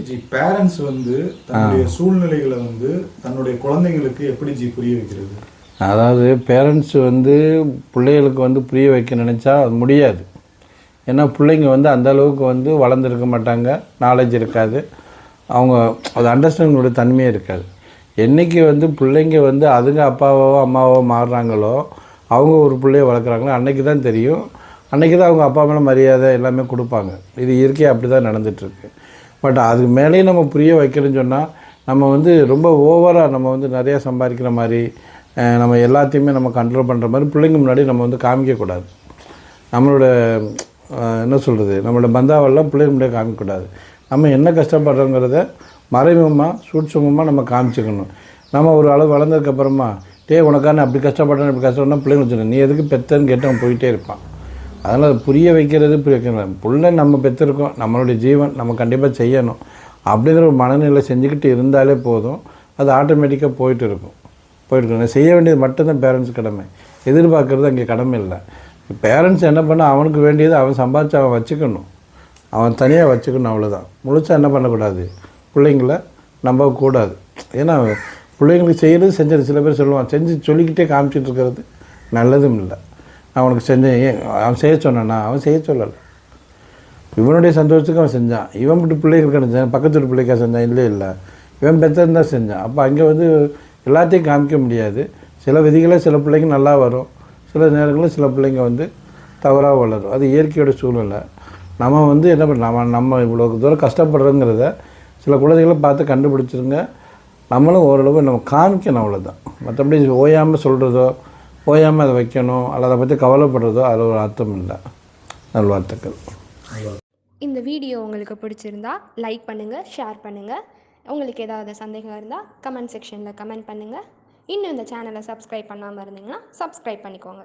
G. Parents வந்து தன்னுடைய சூழ்நிலைகளை வந்து தன்னுடைய குழந்தைங்களுக்கு எப்படி புரிய வைக்கிறது? அதாவது பேரண்ட்ஸ் வந்து பிள்ளைகளுக்கு வந்து புரிய வைக்க நினச்சா அது முடியாது. ஏன்னா பிள்ளைங்க வந்து அந்தளவுக்கு வந்து வளர்ந்துருக்க மாட்டாங்க, நாலேஜ் இருக்காது, அவங்க அது அண்டர்ஸ்டாண்டிங்கோட தன்மையே இருக்காது. என்றைக்கு வந்து பிள்ளைங்க வந்து அதுங்க அப்பாவோ அம்மாவோ மாறுறாங்களோ, அவங்க ஒரு பிள்ளைய வளர்க்குறாங்களோ அன்றைக்கி தான் தெரியும். அன்றைக்கி தான் அவங்க அப்பா மேலே மரியாதை எல்லாமே கொடுப்பாங்க. இது இயற்கையாக அப்படி தான் நடந்துகிட்ருக்கு. பட் அதுக்கு மேலேயும் நம்ம புரிய வைக்கிறேன்னு சொன்னால், நம்ம வந்து ரொம்ப ஓவராக நம்ம வந்து நிறையா சம்பாதிக்கிற மாதிரி, நம்ம எல்லாத்தையுமே நம்ம கண்ட்ரோல் பண்ணுற மாதிரி பிள்ளைங்க முன்னாடி நம்ம வந்து காமிக்கக்கூடாது. நம்மளோட என்ன சொல்கிறது, நம்மளோட பந்தாவெல்லாம் பிள்ளைங்க முன்னாடி காமிக்கக்கூடாது. நம்ம என்ன கஷ்டப்படுறோங்கிறத மறைமுகமாக சூட்சமமாக நம்ம காமிச்சிக்கணும். நம்ம ஒரு அளவு வளர்ந்ததுக்கப்புறமா உனக்கான அப்படி கஷ்டப்படுறேன் இப்படி கஷ்டம்னா பிள்ளைங்க வச்சுக்கணும், நீ எதுக்கு பெத்தன்னு கேட்டு அவன் போயிட்டே இருப்பான். அதனால் புரிய வைக்கிறது புரிய வைக்கணும். பிள்ளை நம்ம பெற்றிருக்கோம், நம்மளுடைய ஜீவன் நம்ம கண்டிப்பாக செய்யணும் அப்படிங்கிற ஒரு மனநிலை செஞ்சுக்கிட்டு இருந்தாலே போதும். அது ஆட்டோமேட்டிக்காக போயிட்டுருக்கணும். செய்ய வேண்டியது மட்டும்தான் பேரண்ட்ஸ் கடமை. எதிர்பார்க்குறது அங்கே கடமை இல்லை. பேரண்ட்ஸ் என்ன பண்ணால் அவனுக்கு வேண்டியது அவன் சம்பாதிச்சு அவன் வச்சுக்கணும், அவன் தனியாக வச்சுக்கணும், அவ்வளோதான். முழுசாக என்ன பண்ணக்கூடாது, பிள்ளைங்கள நம்பக்கூடாது. ஏன்னா பிள்ளைங்களுக்கு செய்கிறது செஞ்சது. சில பேர் சொல்லுவான், செஞ்சு சொல்லிக்கிட்டே காமிச்சிட்டு இருக்கிறது நல்லதும் இல்லை. நான் அவனுக்கு செஞ்சேன், அவன் செய்ய சொன்னானா, அவன் செய்ய சொல்லலை. இவனுடைய சந்தோஷத்துக்கு அவன் செஞ்சான். இவன் விட்டு பிள்ளைகளுக்கு கிடச்சான், பக்கத்து வீட்டு பிள்ளைக்கா செஞ்சான், இல்லை இவன் பெற்றதான் தான் செஞ்சான். அப்போ அங்கே வந்து எல்லாத்தையும் காமிக்க முடியாது. சில விதிகளை சில பிள்ளைங்க நல்லா வரும், சில நேரங்களில் சில பிள்ளைங்க வந்து தவறாக வளரும். அது இயற்கையோட சூழ்நிலை. நம்ம வந்து என்ன பண்ணலாம், நம்ம இவ்வளோ தூரம் கஷ்டப்படுறோங்கிறத சில குழந்தைகளை பார்த்து கண்டுபிடிச்சிருங்க. நம்மளும் ஓரளவு நம்ம காமிக்கணும், அவ்வளோதான். மற்றபடி ஓயாமல் சொல்கிறதோ ஓயாமல் அதை வைக்கணும் அல்லது அதை பற்றி கவலைப்படுறதோ அதில் ஒரு அர்த்தம் இல்லை. நல்வாழ்த்துக்கள். இந்த வீடியோ உங்களுக்கு பிடிச்சிருந்தா லைக் பண்ணுங்கள், ஷேர் பண்ணுங்கள். உங்களுக்கு ஏதாவது சந்தேகம் இருந்தால் கமெண்ட் செக்ஷனில் கமெண்ட் பண்ணுங்கள். இன்னும் இந்த சேனலை சப்ஸ்கிரைப் பண்ணாமல் இருந்தீங்கன்னா சப்ஸ்கிரைப் பண்ணிக்கோங்க.